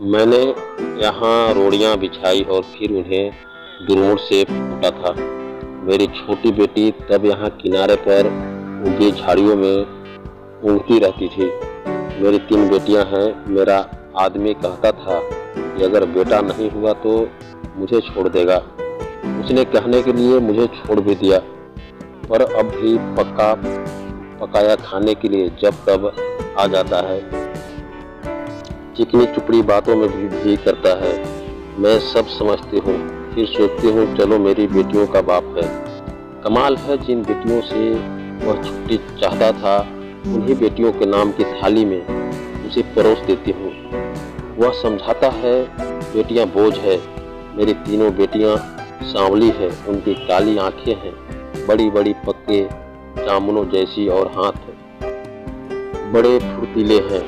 मैंने यहाँ रोड़ियाँ बिछाई और फिर उन्हें दुर्मुड़ से फूटा था। मेरी छोटी बेटी तब यहाँ किनारे पर उगी झाड़ियों में ऊँघती रहती थी। मेरी 3 बेटियाँ हैं। मेरा आदमी कहता था कि अगर बेटा नहीं हुआ तो मुझे छोड़ देगा। उसने कहने के लिए मुझे छोड़ भी दिया, पर अब भी पक्का पकाया खाने के लिए जब तब आ जाता है। चिकनी चुपड़ी बातों में भी करता है। मैं सब समझती हूँ, फिर सोचती हूँ चलो मेरी बेटियों का बाप है। कमाल है, जिन बेटियों से वह छुट्टी चाहता था उन्हीं बेटियों के नाम की थाली में उसे परोस देती हूँ। वह समझाता है बेटियाँ बोझ है। मेरी तीनों बेटियाँ सांवली है, उनकी काली आंखें हैं, बड़ी बड़ी पक्के जामुनों जैसी और हाथ बड़े फुर्तीले हैं,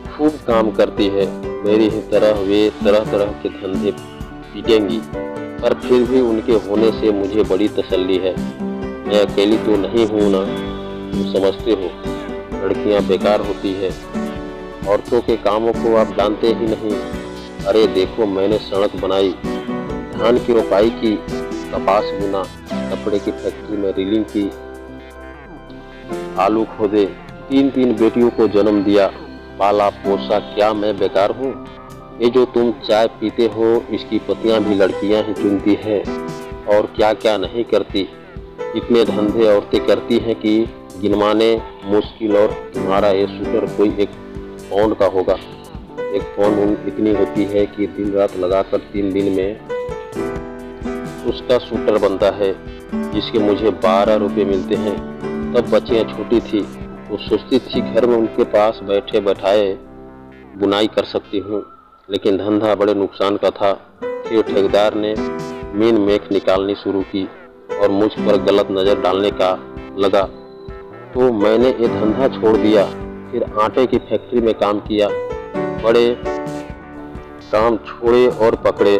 खूब काम करती है। मेरी ही तरह वे तरह तरह के धंधे पीटेंगी, पर फिर भी उनके होने से मुझे बड़ी तसल्ली है। मैं अकेली तो नहीं हूँ ना। तुम समझते हो लड़कियाँ बेकार होती है, औरतों के कामों को आप जानते ही नहीं। अरे देखो, मैंने सड़क बनाई, धान की रोपाई की, कपास बुना, कपड़े की फैक्ट्री में रीलिंग की, आलू खोदे, 3 बेटियों को जन्म दिया, पाला पोसा। क्या मैं बेकार हूँ? ये जो तुम चाय पीते हो इसकी पत्तियाँ भी लड़कियाँ ही चुनती हैं, और क्या क्या नहीं करती। इतने धंधे औरतें करती हैं कि गिनवाने मुश्किल। और तुम्हारा ये सूटर कोई 1 पाउंड का होगा। 1 पाउंड इतनी होती है कि दिन रात लगाकर 3 दिन में उसका सूटर बनता है, जिसके मुझे 12 रुपये मिलते हैं। तब बच्चियाँ छोटी थी, वो सोचती थी घर में उनके पास बैठे बैठाए बुनाई कर सकती हूँ, लेकिन धंधा बड़े नुकसान का था। फिर ठेकेदार ने मीन मेख निकालनी शुरू की और मुझ पर गलत नज़र डालने का लगा, तो मैंने ये धंधा छोड़ दिया। फिर आटे की फैक्ट्री में काम किया। बड़े काम छोड़े और पकड़े।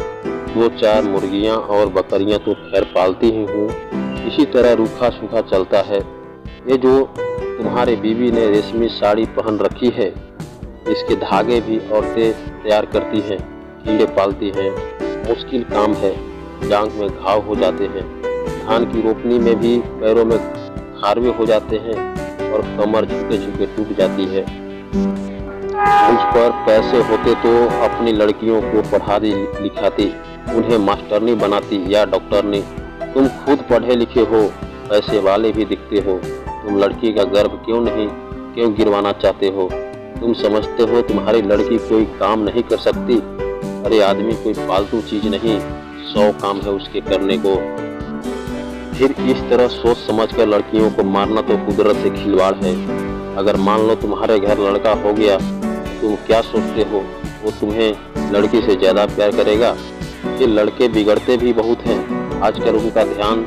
2-4 मुर्गियाँ और बकरियाँ तो खैर पालती ही हूँ। इसी तरह रूखा सूखा चलता है। ये जो तुम्हारे बीवी ने रेशमी साड़ी पहन रखी है, इसके धागे भी औरतें तैयार करती हैं, कीड़े पालती हैं। मुश्किल काम है, जांघ में घाव हो जाते हैं, धान की रोपनी में भी पैरों में खारवे हो जाते हैं और कमर झुके झुके टूट जाती है। मुझ पर पैसे होते तो अपनी लड़कियों को पढ़ाती लिखाती, उन्हें मास्टरनी बनाती या डॉक्टरनी। तुम खुद पढ़े लिखे हो, पैसे वाले भी दिखते हो, तुम लड़की का गर्भ क्यों गिरवाना चाहते हो? तुम समझते हो तुम्हारी लड़की कोई काम नहीं कर सकती? अरे आदमी कोई फालतू चीज नहीं, 100 काम है उसके करने को। फिर इस तरह सोच समझकर लड़कियों को मारना तो कुदरत से खिलवाड़ है। अगर मान लो तुम्हारे घर लड़का हो गया, तुम क्या सोचते हो वो तुम्हें लड़की से ज़्यादा प्यार करेगा? फिर लड़के बिगड़ते भी बहुत हैं। आजकल उनका ध्यान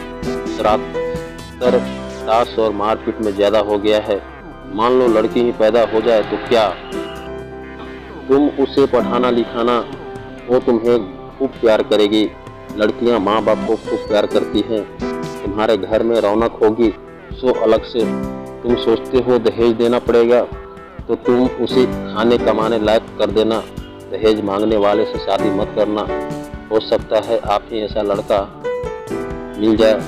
शरारत ताश और मारपीट में ज़्यादा हो गया है। मान लो लड़की ही पैदा हो जाए तो क्या? तुम उसे पढ़ाना लिखाना, वो तुम्हें खूब प्यार करेगी। लड़कियां माँ बाप को खूब प्यार करती हैं। तुम्हारे घर में रौनक होगी, सो अलग से। तुम सोचते हो दहेज देना पड़ेगा, तो तुम उसे खाने कमाने लायक कर देना। दहेज मांगने वाले से शादी मत करना। हो सकता है आप ही ऐसा लड़का मिल जाए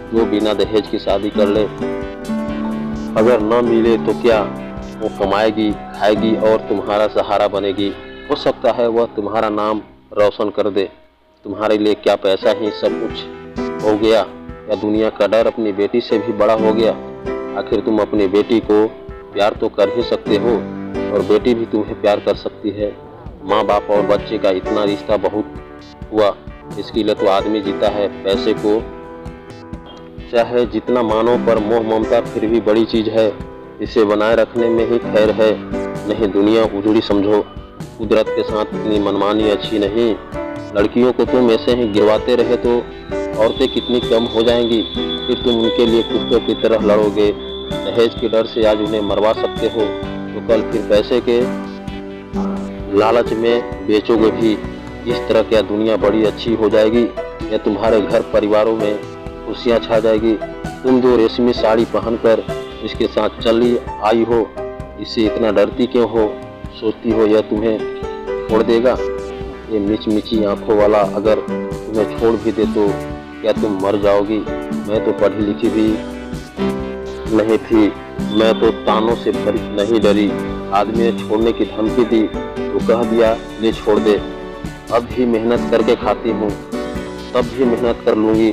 जो बिना दहेज की शादी कर ले। अगर न मिले तो क्या, वो कमाएगी खाएगी और तुम्हारा सहारा बनेगी। हो सकता है वह तुम्हारा नाम रोशन कर दे। तुम्हारे लिए क्या पैसा ही सब कुछ हो गया, या दुनिया का डर अपनी बेटी से भी बड़ा हो गया? आखिर तुम अपनी बेटी को प्यार तो कर ही सकते हो, और बेटी भी तुम्हें प्यार कर सकती है। माँ बाप और बच्चे का इतना रिश्ता बहुत हुआ, इसके लिए तो आदमी जीता है। पैसे को चाहे जितना मानो, पर मोह ममता फिर भी बड़ी चीज़ है। इसे बनाए रखने में ही खैर है, नहीं दुनिया उजड़ी समझो। कुदरत के साथ इतनी मनमानी अच्छी नहीं। लड़कियों को तुम ऐसे ही गिरवाते रहे तो औरतें कितनी कम हो जाएंगी। फिर तुम उनके लिए कुत्तों की तरह लड़ोगे। दहेज के डर से आज उन्हें मरवा सकते हो, तो कल फिर पैसे के लालच में बेचोगे भी। इस तरह क्या दुनिया बड़ी अच्छी हो जाएगी, या तुम्हारे घर परिवारों में खुशियाँ छा जाएगी? तुम जो रेशमी साड़ी पहनकर इसके साथ चली आई हो, इससे इतना डरती क्यों हो? सोचती हो यह तुम्हें छोड़ देगा? ये मिची आंखों वाला अगर तुम्हें छोड़ भी दे तो क्या तुम मर जाओगी? मैं तो पढ़ी लिखी भी नहीं थी, मैं तो तानों से नहीं डरी। आदमी ने छोड़ने की धमकी दी तो कह दिया ले छोड़ दे। अब भी मेहनत करके खाती हूँ, तब भी मेहनत कर लूँगी,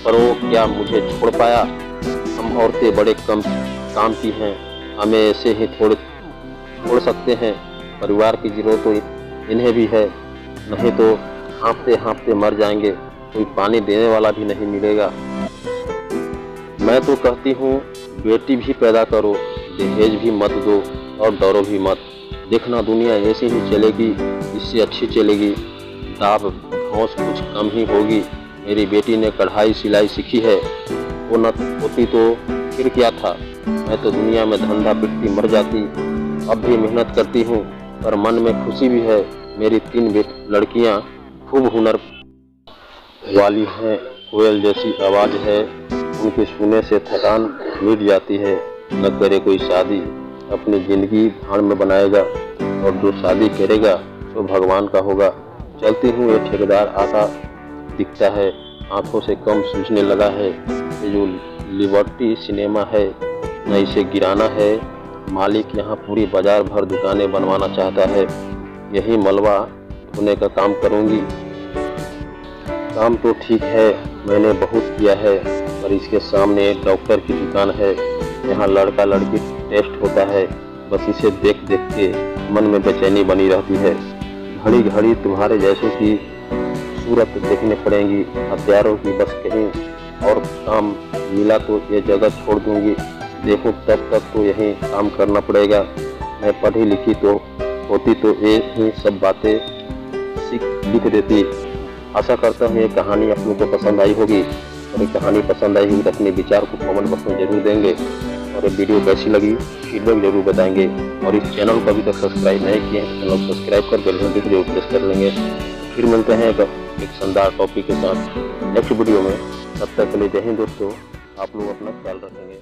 पर वो क्या मुझे छोड़ पाया? हम औरतें बड़े कम काम की हैं, हमें ऐसे ही छोड़ सकते हैं। परिवार की जरूरत तो इन्हें भी है, नहीं तो हाँफते हाँफते मर जाएंगे, कोई पानी देने वाला भी नहीं मिलेगा। मैं तो कहती हूँ बेटी भी पैदा करो, दहेज भी मत दो और डरो भी मत। देखना दुनिया ऐसी ही चलेगी, इससे अच्छी चलेगी। दाब धौंस कुछ कम ही होगी। मेरी बेटी ने कढ़ाई सिलाई सीखी है, वो न होती तो फिर क्या था? मैं तो दुनिया में धंधा पिटती मर जाती। अब भी मेहनत करती हूँ, पर मन में खुशी भी है। मेरी 3 लड़कियाँ खूब हुनर वाली हैं, कोयल जैसी आवाज़ है, उनके सुनने से थकान मिट जाती है। न करे कोई शादी, अपनी ज़िंदगी भाड़ में बनाएगा, और जो शादी करेगा तो भगवान का होगा। चलती हूँ, ये ठेकेदार आता दिखता है, आंखों से कम सूझने लगा है। ये जो लिबर्टी सिनेमा है, न इसे गिराना है। मालिक यहाँ पूरी बाजार भर दुकानें बनवाना चाहता है। यही मलबा धोने का काम करूँगी। काम तो ठीक है, मैंने बहुत किया है, पर इसके सामने एक डॉक्टर की दुकान है, यहाँ लड़का लड़की टेस्ट होता है। बस इसे देख देख के मन में बेचैनी बनी रहती है। घड़ी घड़ी तुम्हारे जैसों की सूरत देखने पड़ेंगी। हथियारों की बस कहीं और काम मिला तो ये जगह छोड़ दूंगी। देखो तब तक तो यही काम करना पड़ेगा। मैं पढ़ी लिखी तो होती तो ये सब बातें लिख देती। आशा करता हूँ ये कहानी आप लोगों को पसंद आई होगी, और ये कहानी पसंद आई होगी तो अपने विचार को कमेंट बॉक्स में जरूर देंगे, और ये वीडियो कैसी लगी फीडबैक जरूर बताएंगे। और इस चैनल को अभी तक सब्सक्राइब नहीं किए हैं तो चैनल को सब्सक्राइब कर बेल घंटी जरूर प्रेस कर लेंगे। फिर मिलते हैं एक शानदार टॉपिक के साथ नेक्स्ट वीडियो में। तब तक के लिए जय हिंद दोस्तों, आप लोग अपना ख्याल रखेंगे।